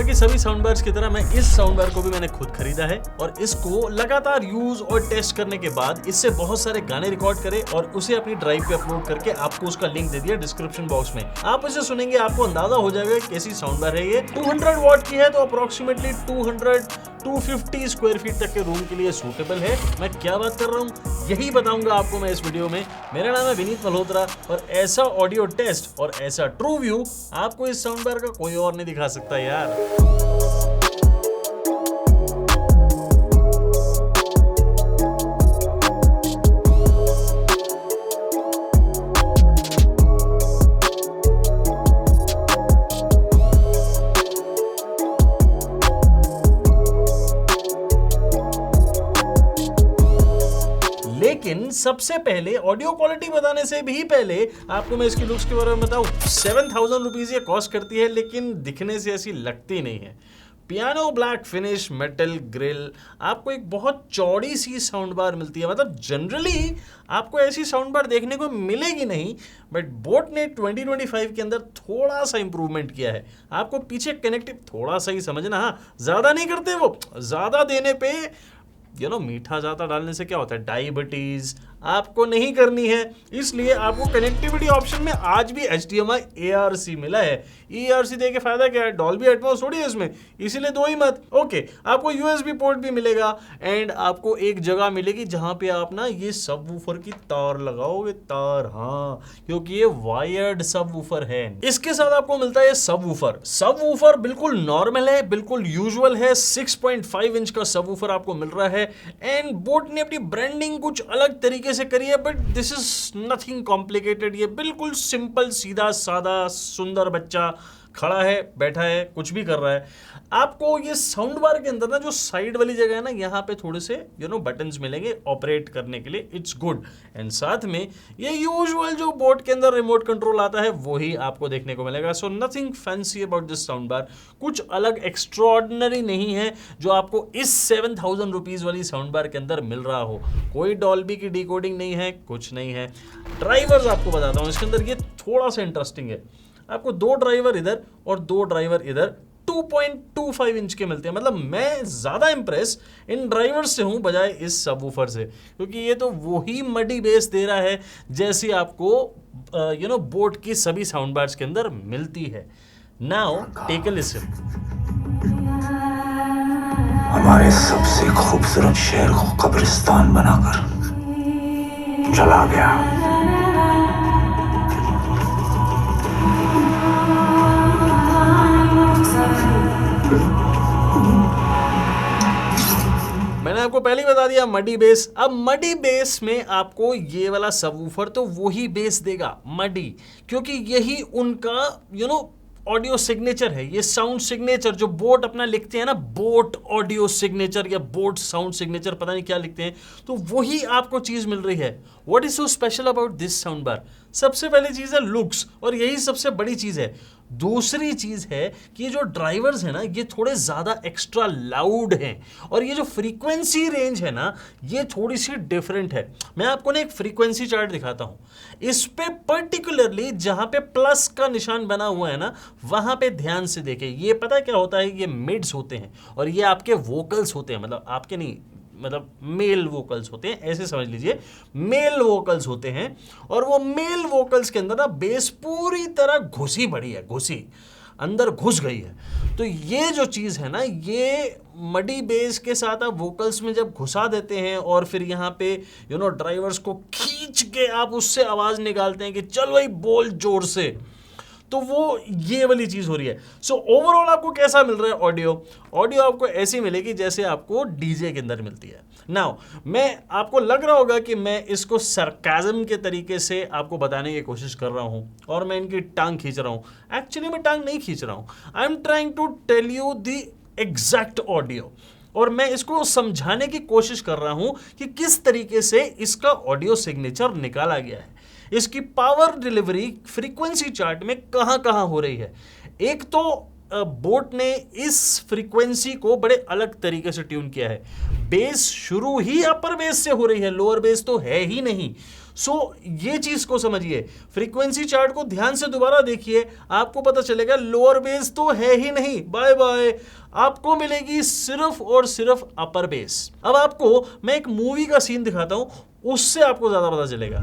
बाकी सभी sound bars की तरह मैं इस साउंड बार को भी मैंने खुद खरीदा है और इसको लगातार यूज और टेस्ट करने के बाद इससे बहुत सारे गाने रिकॉर्ड करे और उसे अपनी ड्राइव पे अपलोड करके आपको उसका लिंक दे दिया डिस्क्रिप्शन बॉक्स में। आप इसे सुनेंगे, आपको अंदाजा हो जाएगा कैसी साउंड बार है ये। 200 वॉट की है तो अप्रोक्सीमेटली 250 स्क्वायर फीट तक के रूम के लिए सूटेबल है। मैं क्या बात कर रहा हूँ यही बताऊंगा आपको मैं इस वीडियो में। मेरा नाम है विनीत मल्होत्रा और ऐसा ऑडियो टेस्ट और ऐसा ट्रू व्यू आपको इस साउंड बार का कोई और नहीं दिखा सकता यार। लेकिन सबसे पहले ऑडियो क्वालिटी बताने से भी पहले आपको मैं इसकी लुक्स के बारे में बताऊं। 7000 रुपीज ये कॉस्ट करती है लेकिन दिखने से ऐसी लगती नहीं है। Piano black finish metal grill, आपको एक बहुत चौड़ी सी साउंड बार मिलती है। मतलब जनरली आपको ऐसी साउंड बार देखने को मिलेगी नहीं, बट बोट ने 2025 के अंदर थोड़ा सा इंप्रूवमेंट किया है। आपको पीछे कनेक्टिव थोड़ा सा ही समझना, हाँ ज़्यादा नहीं करते वो। ज़्यादा देने पे मीठा ज़्यादा डालने से क्या होता है, डायबिटीज़ आपको नहीं करनी है। इसलिए आपको कनेक्टिविटी ऑप्शन में आज भी HDMI ARC मिला है। ERC दे के फायदा क्या है, डॉल्बी एटमॉस थोड़ी है इसमें, इसीलिए दो ही मत। ओके, आपको USB पोर्ट भी मिलेगा एंड आपको एक जगह मिलेगी जहां पे आप ना ये सबवूफर की तार लगाओगे। तार, हाँ, क्योंकि ये वायर्ड सबवूफर है। इसके साथ आपको मिलता है सबवूफर। सबवूफर बिल्कुल नॉर्मल है, बिल्कुल यूजुअल है। 6.5 इंच का सबवूफर आपको मिल रहा है एंड बोट ने अपनी ब्रांडिंग कुछ अलग तरीके से करी है, but this is nothing complicated. ये बिल्कुल सिंपल, सीधा सादा, सुंदर बच्चा खड़ा है, बैठा है, कुछ भी कर रहा है। आपको ये साउंड बार के अंदर ना जो साइड वाली जगह है ना, यहाँ पे थोड़े से बटन्स मिलेंगे ऑपरेट करने के लिए। It's good. एंड साथ में ये यूजुअल जो बोट के अंदर रिमोट कंट्रोल आता है वही आपको देखने को मिलेगा। So nothing fancy about this sound bar. कुछ अलग एक्स्ट्रॉर्डिनरी नहीं है जो आपको इस 7000 रुपीज वाली साउंड बार के अंदर मिल रहा हो। कोई डॉल्बी की डिकोडिंग नहीं है, कुछ नहीं है। ड्राइवर्स आपको बताता हूँ इसके अंदर, ये थोड़ा सा इंटरेस्टिंग है। आपको 2 ड्राइवर इधर और 2 ड्राइवर इधर 2.25 इंच के मिलते हैं। मतलब मैं ज़्यादा इंप्रेस इन ड्राइवर्स से हूँ बजाय इस सबवूफर से, क्योंकि ये तो वही मडी बेस दे रहा है जैसी आपको बोट की सभी साउंड बार्स के अंदर मिलती है। Now take a listen. हमारे सबसे खूबसूरत शहर को कब्रिस्तान बनाकर चला गया। मैंने आपको पहले ही बता दिया मडी बेस। अब मडी बेस में आपको ये वाला सबवूफर तो वही बेस देगा, मडी, क्योंकि यही उनका ऑडियो सिग्नेचर है। ये साउंड सिग्नेचर जो बोट अपना लिखते हैं ना, बोट ऑडियो सिग्नेचर या बोट साउंड सिग्नेचर, पता नहीं क्या लिखते हैं, तो वही आपको चीज मिल रही है। What is so special about this sound bar? सबसे पहली चीज है लुक्स, और यही सबसे बड़ी चीज है। दूसरी चीज है कि ये जो ड्राइवर्स है ना, ये थोड़े ज्यादा एक्स्ट्रा लाउड हैं, और ये जो फ्रीक्वेंसी रेंज है ना, ये थोड़ी सी डिफरेंट है। मैं आपको ना एक फ्रीक्वेंसी चार्ट दिखाता हूं। इस पे पर्टिकुलरली जहां पे प्लस का निशान बना हुआ है ना, वहां पे ध्यान से देखें। ये पता क्या होता है, ये मिड्स होते हैं और ये आपके वोकल्स होते हैं। मतलब आपके नहीं, मतलब मेल वोकल्स होते हैं, ऐसे समझ लीजिए, मेल वोकल्स होते हैं। और वो मेल वोकल्स के अंदर ना बेस पूरी तरह घुसी पड़ी है, घुसी अंदर घुस गई है। तो ये जो चीज़ है ना, ये मडी बेस के साथ आप वोकल्स में जब घुसा देते हैं और फिर यहाँ पे ड्राइवर्स को खींच के आप उससे आवाज़ निकालते हैं कि चल भाई बोल जोर से, तो वो ये वाली चीज हो रही है। सो ओवरऑल आपको कैसा मिल रहा है ऑडियो आपको ऐसी मिलेगी जैसे आपको डीजे के अंदर मिलती है। नाउ मैं आपको लग रहा होगा कि मैं इसको सरकाज़म के तरीके से आपको बताने की कोशिश कर रहा हूं और मैं इनकी टांग खींच रहा हूं। एक्चुअली मैं टांग नहीं खींच रहा हूं, I am trying to tell you the exact audio, और मैं इसको समझाने की कोशिश कर रहा हूं कि किस तरीके से इसका ऑडियो सिग्नेचर निकाला गया है, इसकी पावर डिलीवरी फ्रीक्वेंसी चार्ट में कहां कहां हो रही है। एक तो बोट ने इस फ्रीक्वेंसी को बड़े अलग तरीके से ट्यून किया है। बेस शुरू ही अपर बेस से हो रही है, लोअर बेस तो है ही नहीं। सो ये चीज को समझिए, फ्रीक्वेंसी चार्ट को ध्यान से दोबारा देखिए, आपको पता चलेगा लोअर बेस तो है ही नहीं, बाय बाय, आपको मिलेगी सिर्फ और सिर्फ अपर बेस। अब आपको मैं एक मूवी का सीन दिखाता हूं, उससे आपको ज्यादा पता चलेगा।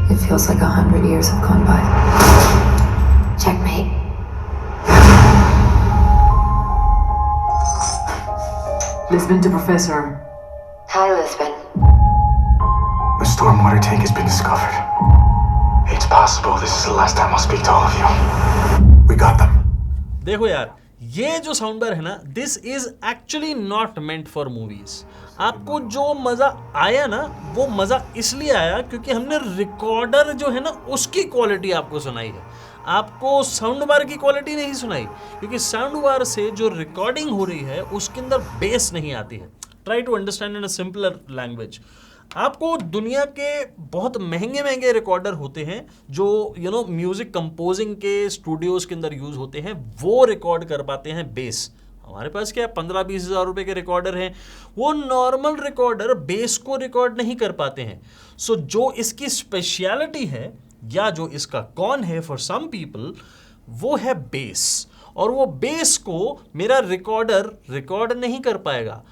It feels like 100 years have gone by. Checkmate. Lisbon to Professor. Hi, Lisbon. The stormwater tank has been discovered. It's possible this is the last time I'll speak to all of you. We got them. देखो यार, ये जो sound bar है ना, this is actually not meant for movies. आपको जो मजा आया ना, वो मजा इसलिए आया क्योंकि हमने रिकॉर्डर जो है ना उसकी क्वालिटी आपको सुनाई है, आपको साउंड बार की क्वालिटी नहीं सुनाई, क्योंकि साउंड बार से जो रिकॉर्डिंग हो रही है उसके अंदर बेस नहीं आती है। Try to understand in a simpler language. आपको दुनिया के बहुत महंगे महंगे रिकॉर्डर होते हैं जो म्यूजिक कंपोजिंग के स्टूडियोज के अंदर यूज होते हैं, वो रिकॉर्ड कर पाते हैं बेस। हमारे पास क्या 15-20 हज़ार रुपए के रिकॉर्डर हैं, वो नॉर्मल रिकॉर्डर बेस को रिकॉर्ड नहीं कर पाते हैं। सो जो इसकी स्पेशलिटी है या जो इसका कौन है फॉर सम पीपल, वो है बेस, और वो बेस को मेरा रिकॉर्डर रिकॉर्ड नहीं कर पाएगा।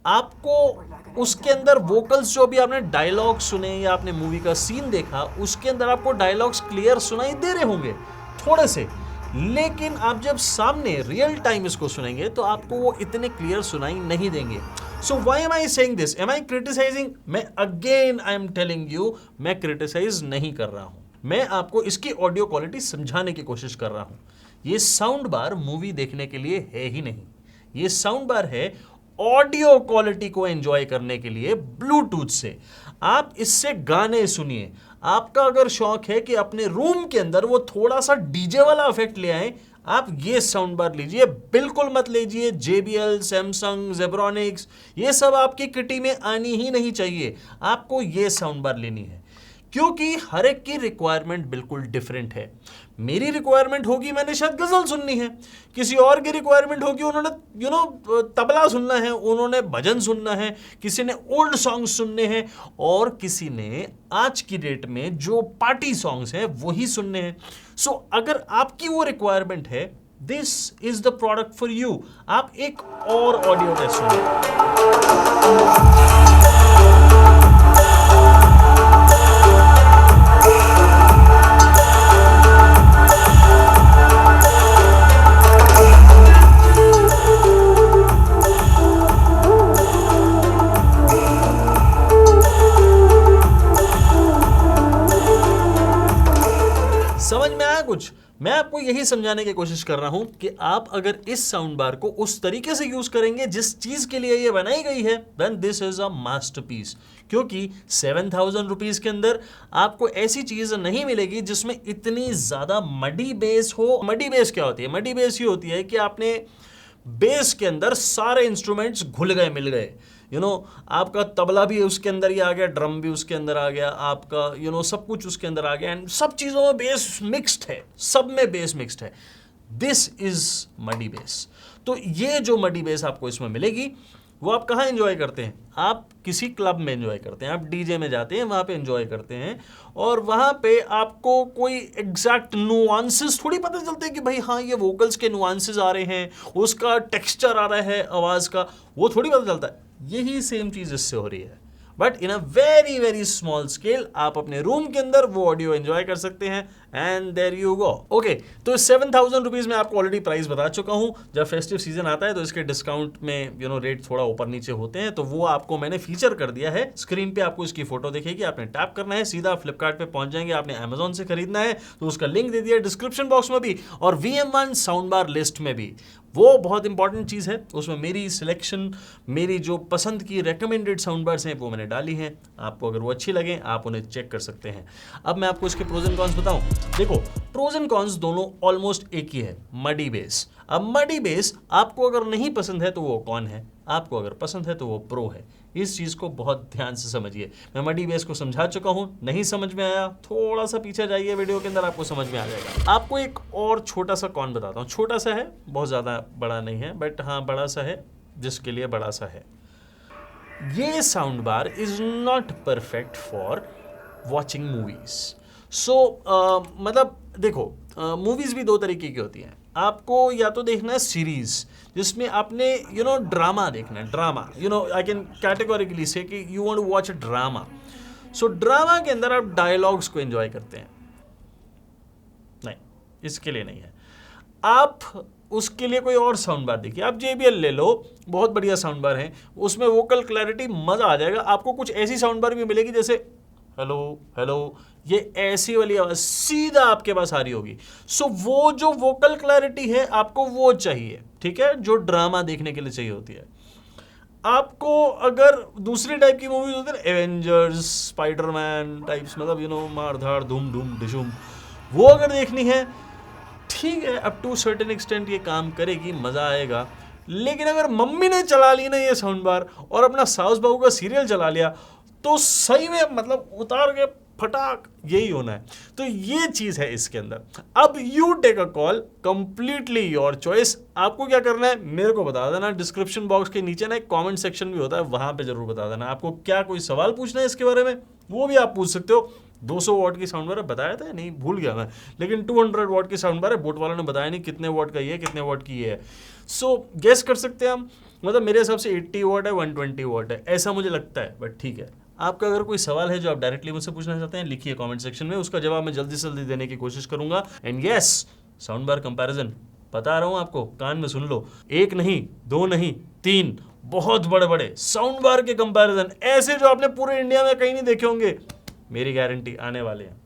आपको उसके अंदर वोकल्स, जो भी आपने डायलॉग सुने या आपने मूवी का सीन देखा, उसके अंदर आपको डायलॉग्स क्लियर सुनाई दे रहे होंगे थोड़े से, लेकिन आप जब सामने रियल टाइम इसको सुनेंगे तो आपको वो इतने क्लियर सुनाई नहीं देंगे। So why am I saying this? Am I criticising? मैं again I am telling you, मैं क्रिटिसाइज नहीं कर रहा हूं, मैं आपको इसकी ऑडियो क्वालिटी समझाने की कोशिश कर रहा हूं। ये साउंड बार मूवी देखने के लिए है ही नहीं, ये साउंड बार है ऑडियो क्वालिटी को एंजॉय करने के लिए ब्लूटूथ से। आप इससे गाने सुनिए। आपका अगर शौक है कि अपने रूम के अंदर वो थोड़ा सा डीजे वाला इफेक्ट ले आए, आप ये साउंड बार लीजिए। बिल्कुल मत लीजिए JBL, सैमसंग, जेब्रॉनिक्स, ये सब आपकी किटी में आनी ही नहीं चाहिए। आपको ये साउंड बार लेनी है, क्योंकि हर एक की रिक्वायरमेंट बिल्कुल डिफरेंट है। मेरी रिक्वायरमेंट होगी मैंने शायद गजल सुननी है, किसी और की रिक्वायरमेंट होगी उन्होंने तबला सुनना है, उन्होंने भजन सुनना है, किसी ने ओल्ड सॉन्ग्स सुनने हैं, और किसी ने आज की डेट में जो पार्टी सॉन्ग्स हैं वही सुनने हैं। सो अगर आपकी वो रिक्वायरमेंट है, this is the product for you. आप एक और ऑडियो टेस्ट सुनिए। समझ में आया कुछ? मैं आपको यही समझाने की कोशिश कर रहा हूं कि आप अगर इस साउंड बार को उस तरीके से यूज करेंगे जिस चीज के लिए ये बनाई गई है, then this is a masterpiece. क्योंकि 7,000 रुपीज के अंदर आपको ऐसी चीज नहीं मिलेगी जिसमें इतनी ज्यादा मडी बेस हो। मडी बेस क्या होती है? मडी बेस ये होती है कि आपने बेस के अंदर सारे इंस्ट्रूमेंट्स घुल गए, मिल गए। आपका तबला भी उसके अंदर ही आ गया, ड्रम भी उसके अंदर आ गया, आपका सब कुछ उसके अंदर आ गया, एंड सब चीज़ों में बेस मिक्स्ड है, सब में बेस मिक्स्ड है। This is muddy base. तो ये जो मडी बेस आपको इसमें मिलेगी, वो आप कहाँ एंजॉय करते हैं? आप किसी क्लब में एंजॉय करते हैं, आप डीजे में जाते हैं, वहाँ पे एंजॉय करते हैं, और वहाँ पे आपको कोई एग्जैक्ट नुआंसेस थोड़ी पता चलते हैं कि भाई हाँ ये वोकल्स के नुआंसेस आ रहे हैं, उसका टेक्सचर आ रहा है आवाज़ का, वो थोड़ी पता चलता है। यही सेम चीज़ इससे हो रही है, but in a very very small scale. आप अपने रूम के अंदर वो ऑडियो एंजॉय कर सकते हैं, and there you go. Okay, तो 7,000 रुपीज में आपको ऑलरेडी प्राइस बता चुका हूं। जब फेस्टिव सीजन आता है तो इसके डिस्काउंट में रेट थोड़ा ऊपर नीचे होते हैं, तो वो आपको मैंने फीचर कर दिया है। स्क्रीन पे आपको इसकी फोटो दिखेगी, आपने टैप करना है, सीधा फ्लिपकार्ट पे पहुंच जाएंगे। आपने अमेजोन से खरीदना है तो उसका लिंक दे दिया डिस्क्रिप्शन बॉक्स में भी, और VM1 साउंड बार लिस्ट में भी। वो बहुत इंपॉर्टेंट चीज़ है, उसमें मेरी सिलेक्शन, मेरी जो पसंद की रेकमेंडेड साउंड बार्स हैं वो मैंने डाली हैं। आपको अगर वो अच्छी लगे आप उन्हें चेक कर सकते हैं। अब मैं आपको इसके प्रोज एंड कॉन्स बताऊं। देखो, प्रोज एंड कॉन्स दोनों ऑलमोस्ट एक ही है, मडी बेस। अब मडी बेस आपको अगर नहीं पसंद है तो वो कौन है, आपको अगर पसंद है तो वो प्रो है। इस चीज़ को बहुत ध्यान से समझिए। मैं मडी बेस को समझा चुका हूँ, नहीं समझ में आया थोड़ा सा पीछे जाइए वीडियो के अंदर, आपको समझ में आ जाएगा। आपको एक और छोटा सा कॉन बताता हूँ, छोटा सा है, बहुत ज़्यादा बड़ा नहीं है, बट हाँ बड़ा सा है, जिसके लिए बड़ा सा है। ये sound bar is not perfect for watching movies. So मतलब देखो, मूवीज भी दो तरीके की होती हैं। आपको या तो देखना है सीरीज जिसमें आपने ड्रामा देखना है, drama I can categorically say कि you want to watch a drama. So drama के अंदर आप डायलॉग्स को एंजॉय करते हैं, नहीं, इसके लिए नहीं है। आप उसके लिए कोई और साउंड बार देखिए। आप JBL ले लो, बहुत बढ़िया साउंड बार है, उसमें वोकल क्लैरिटी मजा आ जाएगा। आपको कुछ ऐसी साउंड बार भी मिलेगी जैसे हेलो हेलो, ये ऐसी वाली आवाज सीधा आपके पास आ रही होगी। सो वो जो वोकल क्लैरिटी है आपको वो चाहिए, ठीक है, जो ड्रामा देखने के लिए चाहिए होती है। आपको अगर दूसरी टाइप की मूवीज होती है, एवेंजर्स, स्पाइडरमैन टाइप्स, मतलब मार धाड़ धूम धूम डिशुम, वो अगर देखनी है, ठीक है, अप टू सर्टेन एक्सटेंट ये काम करेगी, मजा आएगा। लेकिन अगर मम्मी ने चला ली ना ये साउंड बार और अपना साउस बहू का सीरियल चला लिया, तो सही में मतलब उतार के फटाक यही होना है। तो ये चीज है इसके अंदर। अब you take a call, completely your choice. आपको क्या करना है मेरे को बता देना। डिस्क्रिप्शन बॉक्स के नीचे ना एक कमेंट सेक्शन भी होता है, वहां पे जरूर बता देना। आपको क्या कोई सवाल पूछना है इसके बारे में, वो भी आप पूछ सकते हो। 200 वॉट की साउंड बार बताया था, नहीं भूल गया मैं, लेकिन 200 वॉट की साउंड बार है। बोट वालों ने बताया नहीं कितने वॉट का ये है, कितने वॉट की ये है। सो गेस कर सकते हैं हम, मतलब मेरे हिसाब से 80 वॉट है, 120 वॉट है, ऐसा मुझे लगता है। बट ठीक है, आपका अगर कोई सवाल है जो आप डायरेक्टली मुझसे पूछना चाहते हैं, लिखिए कमेंट सेक्शन में, उसका जवाब मैं जल्दी से जल्दी देने की कोशिश करूंगा। And yes, sound bar comparison बता रहा हूं आपको, कान में सुन लो, 1 नहीं 2 नहीं 3 बहुत बड़े बड़े साउंड बार के कंपैरिजन, ऐसे जो आपने पूरे इंडिया में कहीं नहीं देखे होंगे, मेरी गारंटी आने वाले हैं।